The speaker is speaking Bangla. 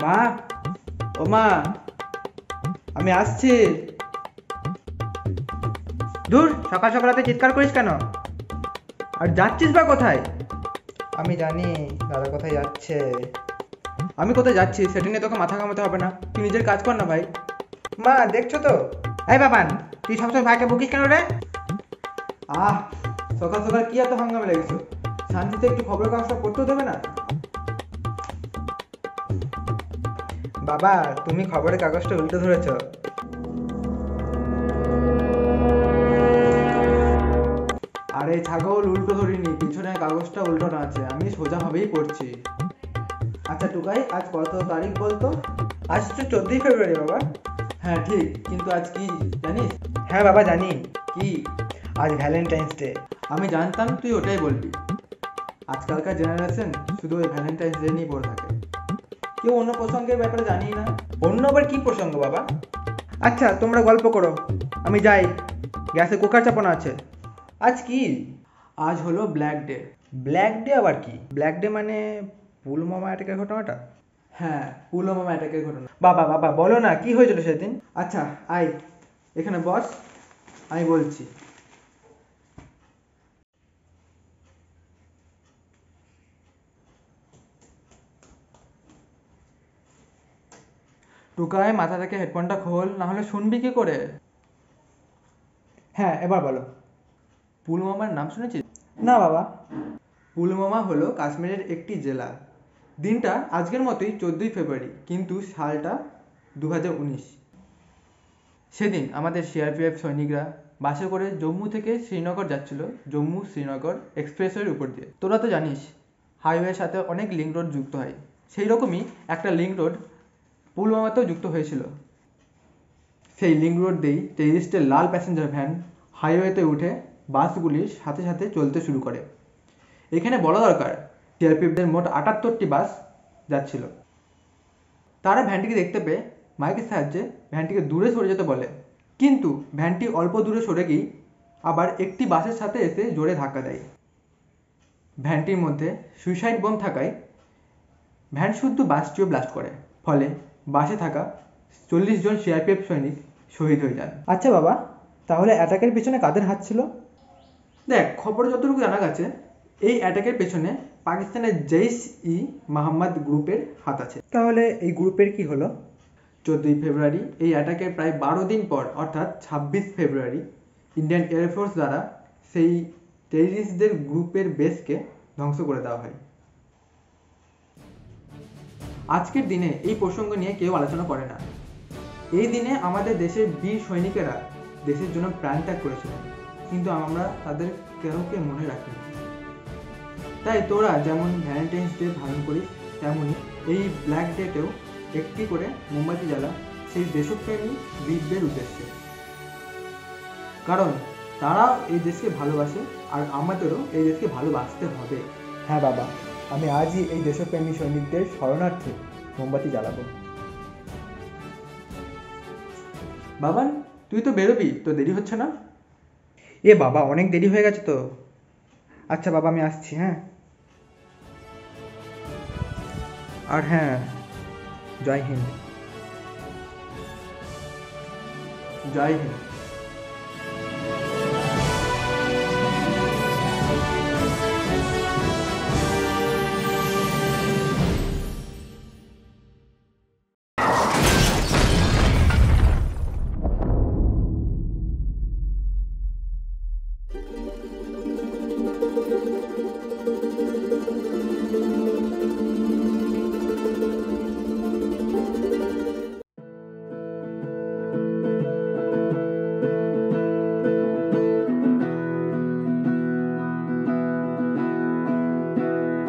মা, ও মা, আমি আসছি। দূর, সকাল সকাল এত চিৎকার করিস কেন? আর যাচ্ছিস বা কোথায়? আমি জানি দাদা কোথায় যাচ্ছে। আমি কোথায় যাচ্ছি সেটা নিয়ে তোকে মাথা ঘামাতে হবে না, তুই নিজের কাজ কর না ভাই। মা দেখছো তো। এই বাবান, তুই সবসময় ভাইকে বকিস কেন রে? আহ, সকাল সকাল কি এত হাঙ্গামে লেগেছো? শান্তিতে একটু খবরের কাগজটা পড়তেও দেবে না? বাবা, তুমি খবরের কাগজটা উল্টো ধরেছো। আরে ছাগল, উল্টো ধরিনি, পিছনের কাগজটা উল্টোটা আছে, আমি সোজাভাবেই পড়ছি। আচ্ছা টুকাই, আজ কত তারিখ বলতো? আজ তো 14ই ফেব্রুয়ারি বাবা। হ্যাঁ ঠিক, কিন্তু আজ কি জানিস? হ্যাঁ বাবা জানি। কি? আজ ভ্যালেন্টাইন্স ডে। আমি জানতাম তুই ওটাই বলবি। আজকালকার জেনারেশন শুধু ওই ভ্যালেন্টাইন্স ডে নিয়ে পড়ে থাকে, কেউ অন্য প্রসঙ্গের ব্যাপারে জানিই না। অন্য আবার কি প্রসঙ্গ বাবা? আচ্ছা তোমরা গল্প করো, আমি যাই, গ্যাসে কুকার চাপানো আছে। আজ কি? আজ হলো ব্ল্যাক ডে। ব্ল্যাক ডে আবার কি? ব্ল্যাক ডে মানে পুলওয়ামা অ্যাটাকের ঘটনাটা? হ্যাঁ, পুলওয়ামা অ্যাটাকের ঘটনা। বাবা বাবা বলো না, কি হয়েছিল সেদিন? আচ্ছা আয়, এখানে বস, আমি বলছি। টুকায়, মাথা থেকে হেডফোনটা খোল, না হলে শুনবি কি করে? হ্যাঁ এবার বলো। পুলওয়ামার নাম শুনেছিস? না বাবা। পুলওয়ামা হলো কাশ্মীরের একটি জেলা। দিনটা আজকের মতোই 14ই ফেব্রুয়ারি, কিন্তু সালটা 2019। সেদিন আমাদের সিআরপিএফ সৈনিকরা বাসে করে জম্মু থেকে শ্রীনগর যাচ্ছিল, জম্মু শ্রীনগর এক্সপ্রেসওয়ের উপর দিয়ে। তোরা তো জানিস হাইওয়ের সাথে অনেক লিঙ্ক রোড যুক্ত হয়, সেই রকমই একটা লিঙ্ক রোড পুলওয়ামাতেও যুক্ত হয়েছিল। সেই লিঙ্ক রোড দিয়েই টেরিস্টের লাল প্যাসেঞ্জার ভ্যান হাইওয়েতে উঠে বাসগুলির সাথে সাথে চলতে শুরু করে। এখানে বলা দরকার, সিআরপিএফদের মোট 78টি বাস যাচ্ছিল। তারা ভ্যানটিকে দেখতে পেয়ে মাইকের সাহায্যে ভ্যানটিকে দূরে সরে যেতে বলে, কিন্তু ভ্যানটি অল্প দূরে সরে গিয়ে আবার একটি বাসের সাথে এসে জোরে ধাক্কা দেয়। ভ্যানটির মধ্যে সুইসাইড বোম থাকায় ভ্যান শুদ্ধ বাসটিও ব্লাস্ট করে, ফলে বাসে থাকা 40 জন সিআরপিএফ সৈনিক শহীদ হয়ে যান। আচ্ছা বাবা, তাহলে অ্যাটাকের পেছনে কাদের হাত ছিল? দেখ, খবরে যতটুকু জানা গেছে, এই অ্যাটাকের পেছনে পাকিস্তানের জৈশ-ই মোহাম্মদ গ্রুপের হাত আছে। তাহলে এই গ্রুপের কি হলো? 14ই ফেব্রুয়ারি এই অ্যাটাকের প্রায় 12 দিন পর, অর্থাৎ 26 ফেব্রুয়ারি, ইন্ডিয়ান এয়ারফোর্স দ্বারা সেই টেররিস্টদের গ্রুপের বেসকে ধ্বংস করে দেওয়া হয়। আজকের দিনে এই প্রসঙ্গ নিয়ে কেউ আলোচনা করে না। এই দিনে আমাদের দেশের বীর সৈনিকেরা দেশের জন্য প্রাণ ত্যাগ করেছিলেন, কিন্তু আমরা তাদের কাউকে মনে রাখিনি। তাই তোরা যেমন ভ্যালেন্টাইন্স ডে ধারণ করিস, তেমনই এই ব্ল্যাক ডেতেও একটি করে মোমবাতি জ্বালা সেই দেশপ্রেমী বীরদের উদ্দেশ্যে, কারণ তারাও এই দেশকে ভালোবাসে আর আমাদেরও এই দেশকে ভালোবাসতে হবে। হ্যাঁ বাবা, আমি আজই এই দেশপ্রেমী সৈনিকদের শরণার্থে মোমবাতি জ্বালাবো। বাবান, তুই তো বেরোবি, তো দেরি হচ্ছে না? এ বাবা, অনেক দেরি হয়ে গেছে তো। আচ্ছা বাবা, আমি আসছি। হ্যাঁ, আর হ্যাঁ, জয় হিন্দ। জয় হিন্দ।